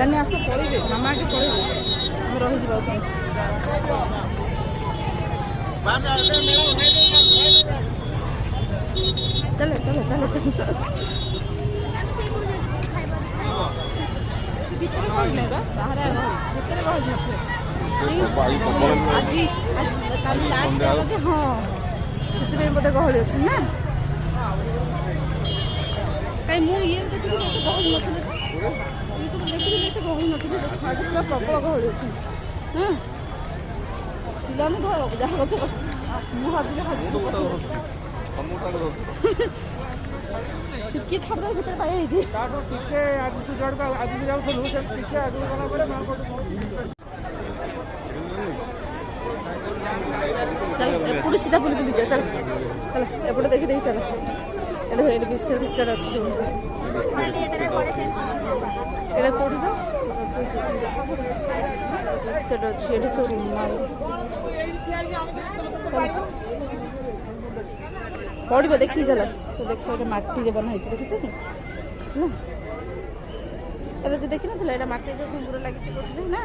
କାନି ଆସ ପଳେଇବେ ମାମା ଆଗେ ପଳେଇବେ ଆମେ ରହିଯିବା ଆଉ ଚାଲ ଚାଲ ଚାଲ ଚାଲ ଭିତରେ ଗହଳି ନାହିଁ ବା ବାହାରେ ଭିତରେ ଗହଳି ନଥିବ ଆଜି କାଲି ଲାଷ୍ଟ ବୋଧେ ହଁ ସେଥିପାଇଁ ବୋଧେ ଗହଳି ଅଛି ନା କାଇଁ ମୁଁ ଇଏ ଦେଖିଲି ଏତେ ଗହଳି ନଥିଲେ ୟୁଟ୍ୟୁବ ଦେଖିଲି ଏତେ ଗହଳି ନଥିଲେ ଆଜି ପୁରା ପ୍ରବଳ ଗହଳି ଅଛି ହଁ ପିଲାମାନେ ଯାହା ଗଛ ମୁଁ ଭାବିଲେ ଟିକେ ଛାଡ଼ିଦେବ ଭିତରେ ପାଇଯାଇଛି ଟିକେ ଆଗକୁ ଯାଉଥିଲୁ ଟିକେ ଆଗକୁ ଗଲା ପରେ ଚାଲ ଏପଟୁ ସିଧା ବୁଲି ବୁଲି ଯାଅ ଚାଲ ଚାଲ ଏପଟେ ଦେଖି ଦେଖି ଚାଲ ଏଠି ବିସ୍କେଟ୍ ଫିସ୍କେଟ୍ ଅଛି ସବୁ ଏଇଟା କୋଉଠି ତ ବିସ୍କେଟ୍ ଅଛି ଏଠି ସବୁ ରୁମାଲ ପଡ଼ିବ ଦେଖିକି ଚାଲ ତ ଦେଖ ଏଇଟା ମାଟିରେ ବନା ହେଇଛି ଦେଖିଛ କି ନା ଏଇଟା ଯେ ଦେଖିନଥିଲା ଏଇଟା ମାଟିରେ ଯେଉଁ ଘୁଙ୍ଗୁର ଲାଗିଛି କହୁଥିଲି ନା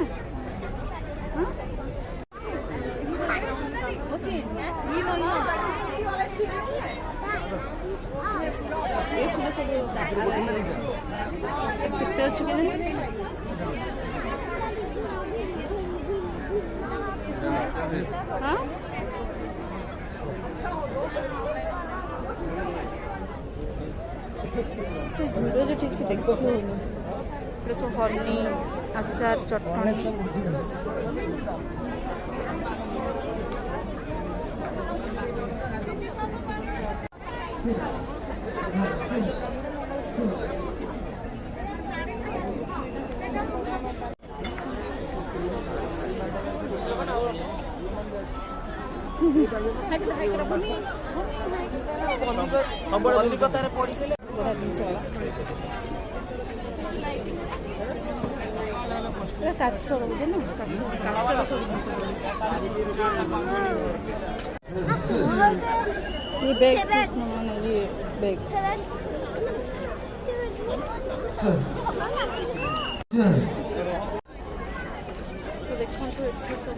ଏ ଫୁଲ ସବୁ କେତେ ଅଛି କି ହଁ ভিডিও যে ঠিক সে দেখতে হয়নি এটা সব হর্নি আচার চটনি କଲିକତାରେ ପଡ଼ିଥିଲେ ବଢ଼ିଆ ଜିନିଷ କାଚ ରହୁଛି ନା କାଚର ସବୁ ଜିନିଷ ये बैग सिस्टम माने ये बैग तो देखो तो इतने सब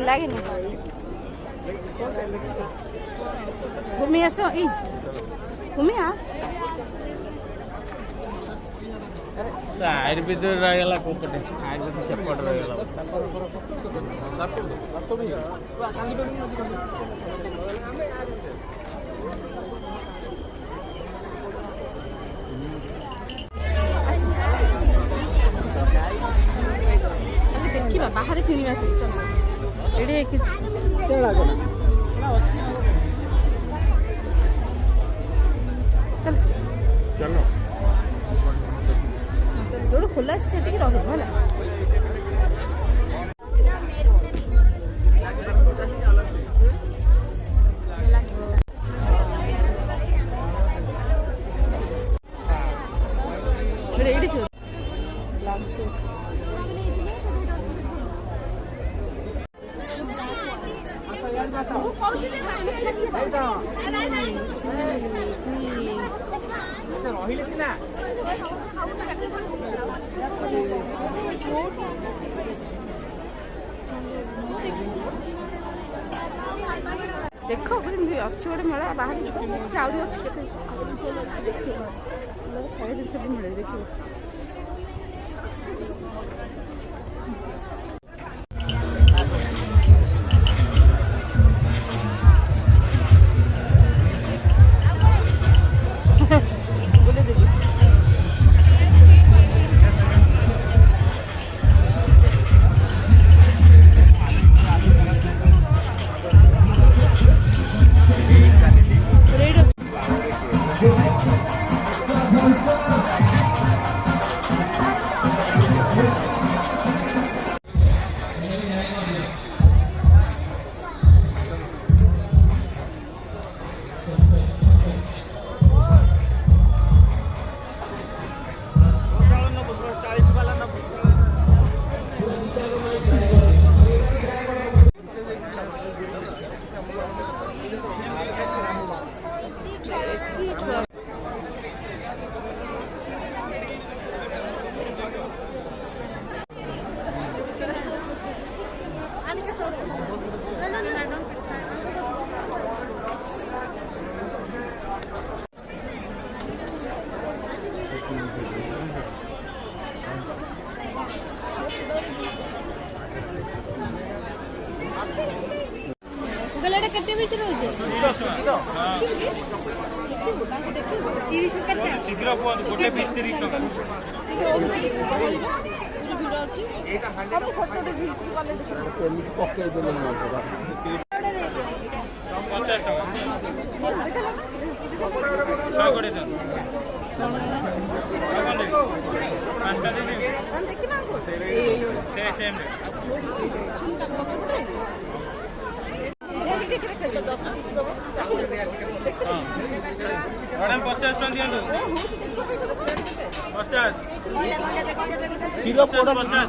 lagi nih bumi aso bumi ya Ayurveda रहा कोपटे आयुर्वेद सेपट रहा देखा बाहर किणवा सब चलो जो खोला से रही रही सीना देख अच्छी गोटे मेला बाहर आहरी अच्छी खाया जिन मिले देख ଶୀଘ୍ର କୁହନ୍ତୁ ଗୋଟେ ପିସ୍ 30 ଟଙ୍କା। ଭିଡ଼ ଅଛି ସବୁ ଫଟୋଟେ ଗଲେ ଏମିତି ପକେଇଦେଲେ ନା 50 ଟଙ୍କା। ଗୋଟେ ଦିଅନ୍ତୁ। ପାଞ୍ଚଟା ଦେଇଦେବି ସେ ସେମ୍ ମ୍ୟାଡ଼ାମ୍ 50 ଟଙ୍କା ଦିଅନ୍ତୁ। 50 କ୍ଷୀର ପୋଡ଼ 50।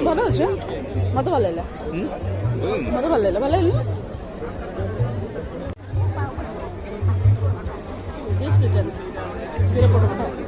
ଭଲ ଅଛି ମତେ ଭଲ ଲାଗିଲା ମତେ ଭଲ ଲାଗିଲା ଭଲ ଲାଗିଲା କ୍ଷୀର ପୋଡ଼ ପଠା